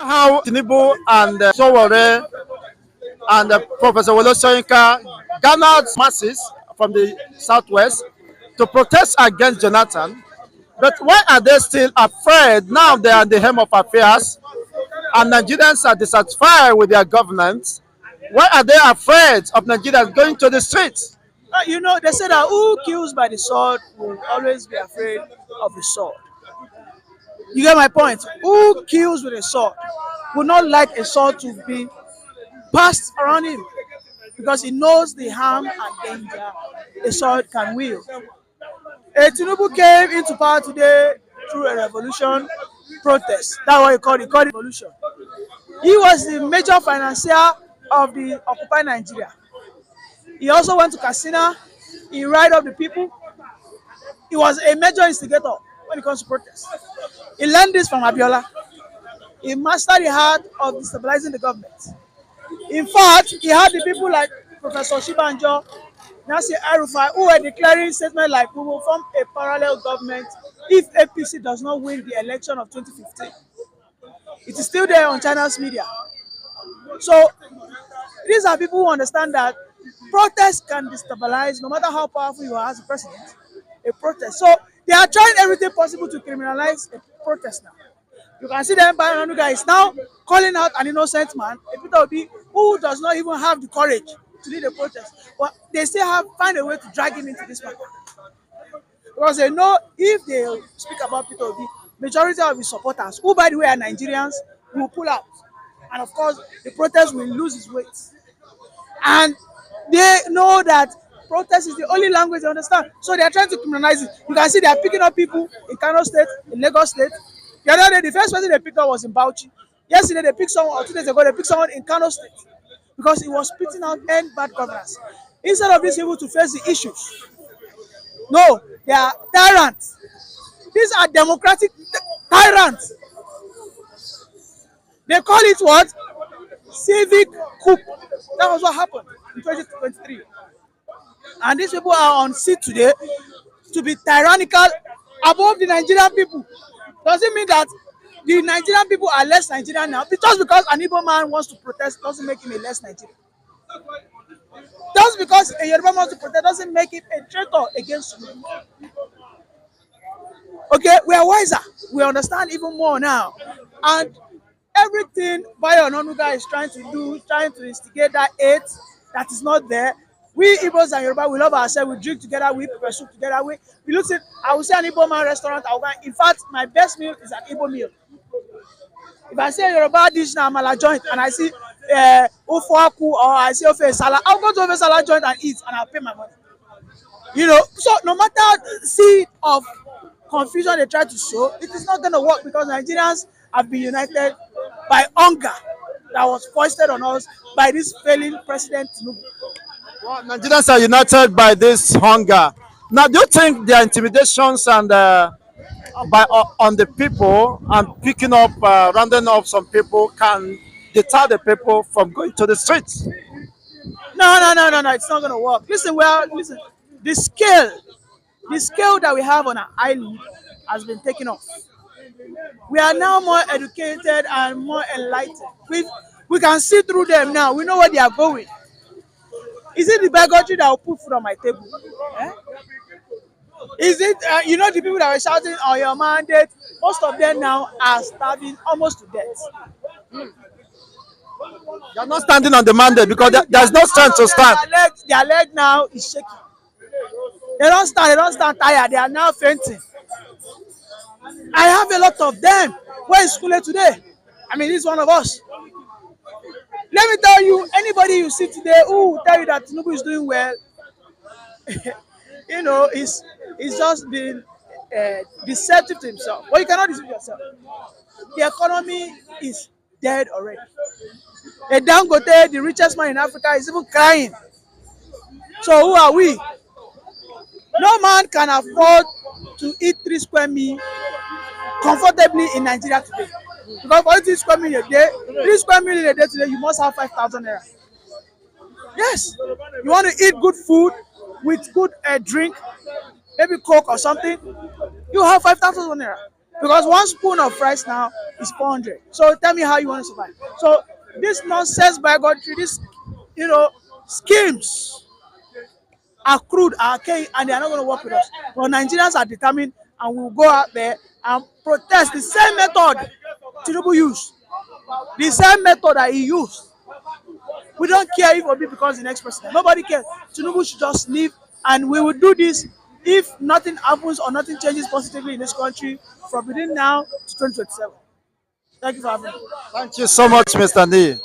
How Tinubu and Sowore and Professor Wole Soyinka garnered masses from the southwest to protest against Jonathan. But why are they still afraid now they are in the helm of affairs and Nigerians are dissatisfied with their government? Why are they afraid of Nigerians going to the streets? They say that who kills by the sword will always be afraid of the sword. You get my point? Who kills with a sword would not like a sword to be passed around him because he knows the harm and danger a sword can wield. Tinubu came into power today through a revolution protest. That's what he called it revolution. He was the major financier of the occupied Nigeria. He also went to Katsina. He riled up the people. He was a major instigator when it comes to protest. He learned this from Abiola. He mastered the art of destabilizing the government. In fact, he had the people like Professor Shibanjo, Nasir El-Rufai, who were declaring statements like, we will form a parallel government if APC does not win the election of 2015. It is still there on China's media. So these are people who understand that protest can destabilize no matter how powerful you are as a president. A protest. So they are trying everything possible to criminalize a protest now. You can see the Empire Onuga is now calling out an innocent man, a Peter Obi, who does not even have the courage to lead a protest. But they still find a way to drag him into this matter. Because they know if they speak about Peter Obi, majority of his supporters, who by the way are Nigerians, will pull out. And of course, the protest will lose its weight. And they know that protest is the only language they understand. So they are trying to criminalize it. You can see they are picking up people in Kano State, in Lagos State. The other day, the first person they picked up was in Bauchi. Yesterday, they picked someone, or 2 days ago, they picked someone in Kano State because he was spitting out end bad governance. Instead of these people to face the issues, no, they are tyrants. These are democratic tyrants. They call it what? Civic coup. That was what happened in 2023. And these people are on seat today to be tyrannical above the Nigerian people. Does it mean that the Nigerian people are less Nigerian now? Just because an Igbo man wants to protest doesn't make him a less Nigerian. Just because a Yoruba man wants to protest doesn't make him a traitor against you. Okay, we are wiser. We understand even more now. And everything Bayo Ononuga is trying to do, trying to instigate that hate that is not there. We Igbos and Yoruba, we love ourselves, we drink together, we prepare soup together. We look at, I will say an Igbo man restaurant, in fact, my best meal is an Igbo meal. If I say Yoruba dish na amala joint and I see Ofuaku or I see Ofe Salad, I'll go to Ofe Salad joint and eat and I'll pay my money. So no matter the seed of confusion they try to show, it is not going to work because Nigerians have been united by hunger that was foisted on us by this failing president Tinubu. Well, Nigerians are united by this hunger. Now, do you think their intimidations and on the people and picking up, rounding up some people can deter the people from going to the streets? No. It's not going to work. Listen. The scale that we have on our island has been taken off. We are now more educated and more enlightened. We can see through them now. We know where they are going. Is it the bigotry that will put food on my table? Eh? Is it, the people that were shouting on your mandate, most of them now are starving almost to death. They are not standing on the mandate because there's no strength to stand. Their leg now is shaking. They don't stand tired. They are now fainting. I have a lot of them. Where is Skule today? I mean, he's one of us. Let me tell you, anybody you see today who will tell you that Tinubu is doing well, he's just been deceptive to himself. But you cannot deceive yourself. The economy is dead already. Dangote, the richest man in Africa, is even crying. So who are we? No man can afford to eat 3 square meals comfortably in Nigeria today. Because for 3 square meals a day, 3 square meals in a day today, you must have 5,000 naira. Yes, you want to eat good food with good drink, maybe Coke or something, you have 5,000 naira. because one spoon of rice now is 400. So tell me how you want to survive. So this nonsense bigotry, this schemes are crude, are archaic, and they are not going to work with us. But Nigerians are determined, and we will go out there and protest the same method Tinubu used, the same method that he used. We don't care if Obi becomes the next president. Nobody cares. Tinubu should just leave, and we will do this if nothing happens or nothing changes positively in this country from within now to 2027. Thank you for having me. Thank you so much, Mr. Nee.